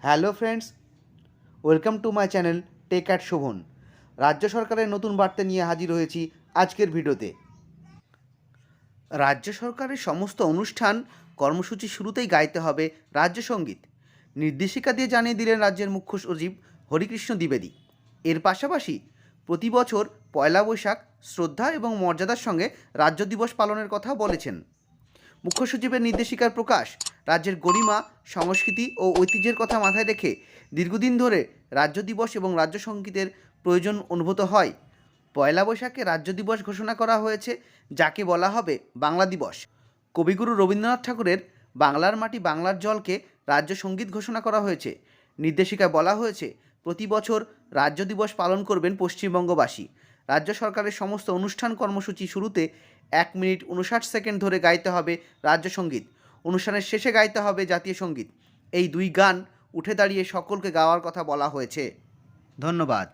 Hello friends, welcome to my channel tech at Shobhan. রাজ্য সরকারের নতুন বার্তা নিয়ে হাজির হয়েছি আজকের ভিডিওতে। রাজ্য সরকারের সমস্ত অনুষ্ঠান কর্মসূচি শুরুতেই গাইতে হবে রাজ্য সঙ্গীত। নির্দেশিকা দিয়ে জানিয়ে দিলেন রাজ্যের মুখ্য সচিব হরিকৃষ্ণ দ্বিবেদী। এর পাশাপাশি প্রতি বছর পয়লা বৈশাখ শ্রদ্ধা এবং মর্যাদার সঙ্গে রাজ্য দিবস পালনের কথাও বলেছেন। মুখ্য সচিবের নির্দেশিকার প্রকাশ রাজ্যের গরিমা, সংস্কৃতি ও ঐতিহ্যের কথা মাথায় রেখে দীর্ঘদিন ধরে রাজ্য দিবস এবং রাজ্য সঙ্গীতের প্রয়োজন অনুভূত হয়। পয়লা বৈশাখে রাজ্য দিবস ঘোষণা করা হয়েছে, যাকে বলা হবে বাংলা দিবস। কবিগুরু রবীন্দ্রনাথ ঠাকুরের বাংলার মাটি বাংলার জলকে রাজ্য সঙ্গীত ঘোষণা করা হয়েছে। নির্দেশিকায় বলা হয়েছে প্রতি বছর রাজ্য দিবস পালন করবেন পশ্চিমবঙ্গবাসী। রাজ্য সরকারের সমস্ত অনুষ্ঠান কর্মসূচি শুরুতে 1 মিনিট 59 সেকেন্ড ধরে গাইতে হবে রাজ্য সঙ্গীত। অনুষ্ঠানের শেষে গাইতে হবে জাতীয় সঙ্গীত। এই দুই গান উঠে দাঁড়িয়ে সকলকে গাওয়ার কথা বলা হয়েছে। ধন্যবাদ।